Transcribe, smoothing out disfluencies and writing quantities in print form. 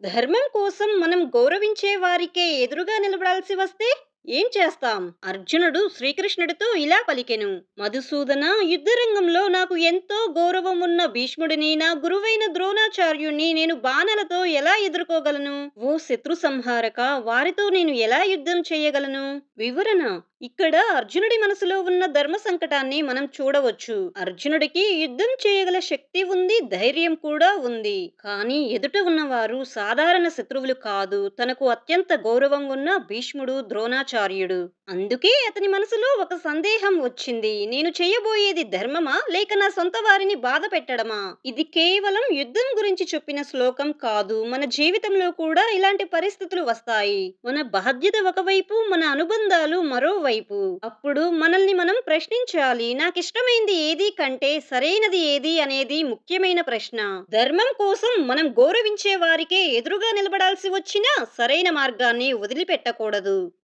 ధర్మం కోసం మనం గౌరవించే వారికే ఎదురుగా నిలబడాల్సి వస్తే ఏం చేస్తాం? అర్జునుడు శ్రీకృష్ణుడితో ఇలా పలికెను: మధుసూదన, యుద్ధరంగంలో నాకు ఎంతో గౌరవం ఉన్న భీష్ముడిని, నా గురువైన ద్రోణాచార్యుణ్ణి నేను బాణాలతో ఎలా ఎదుర్కోగలను? ఓ శత్రు సంహారక, వారితో నేను ఎలా యుద్ధం చేయగలను? వివరణ: ఇక్కడ అర్జునుడి మనసులో ఉన్న ధర్మ సంకటాన్ని మనం చూడవచ్చు. అర్జునుడికి యుద్ధం చేయగల శక్తి ఉంది, ధైర్యం కూడా ఉంది. కానీ ఎదుట ఉన్నవారు సాధారణ శత్రువులు కాదు, తనకు అత్యంత గౌరవం ఉన్న భీష్ముడు, ద్రోణాచార్యుడు. అందుకే అతని మనసులో ఒక సందేహం వచ్చింది: నేను చేయబోయేది ధర్మమా, లేక నా సొంత వారిని బాధ పెట్టడమా? ఇది కేవలం యుద్ధం గురించి చెప్పిన శ్లోకం కాదు, మన జీవితంలో కూడా ఇలాంటి పరిస్థితులు వస్తాయి. మన బాధ్యత ఒకవైపు, మన అనుబంధాలు మరోవైపు. అప్పుడు మనల్ని మనం ప్రశ్నించాలి: నాకిష్టమైంది ఏది కంటే సరైనది ఏది అనేది ముఖ్యమైన ప్రశ్న. ధర్మం కోసం మనం గౌరవించే వారికే ఎదురుగా నిలబడాల్సి వచ్చినా సరైన మార్గాన్ని వదిలిపెట్టకూడదు.